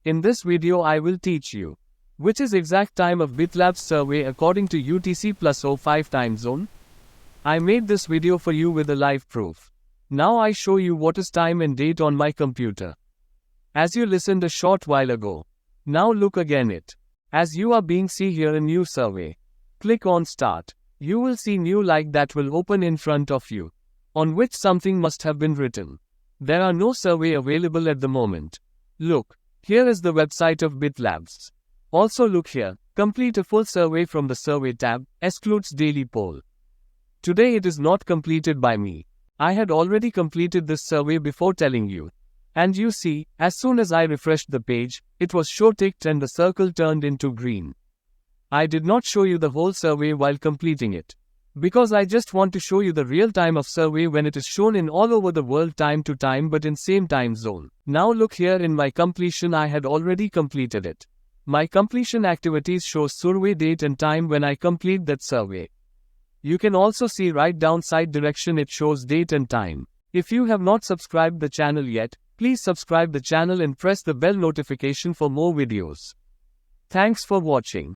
In this video I will teach you which is exact time of Bitlabs survey according to UTC plus 05 time zone. I made this video for you with a live proof. Now I show you what is time and date on my computer. As you listened a short while ago. Now look again it. As you are being see here a new survey. Click on start. You will see new like that will open in front of you. On which something must have been written. There are no survey available at the moment. Look, here is the website of Bitlabs. Also look here, complete a full survey from the survey tab, excludes daily poll. Today it is not completed by me. I had already completed this survey before telling you. And you see, as soon as I refreshed the page, it was show ticked and the circle turned into green. I did not show you the whole survey while completing it. Because I just want to show you the real time of survey when it is shown in all over the world time to time but in same time zone. Now look here in my completion I had already completed it. My completion activities shows survey date and time when I complete that survey. You can also see right down side direction it shows date and time. If you have not subscribed the channel yet, please subscribe the channel and press the bell notification for more videos. Thanks for watching.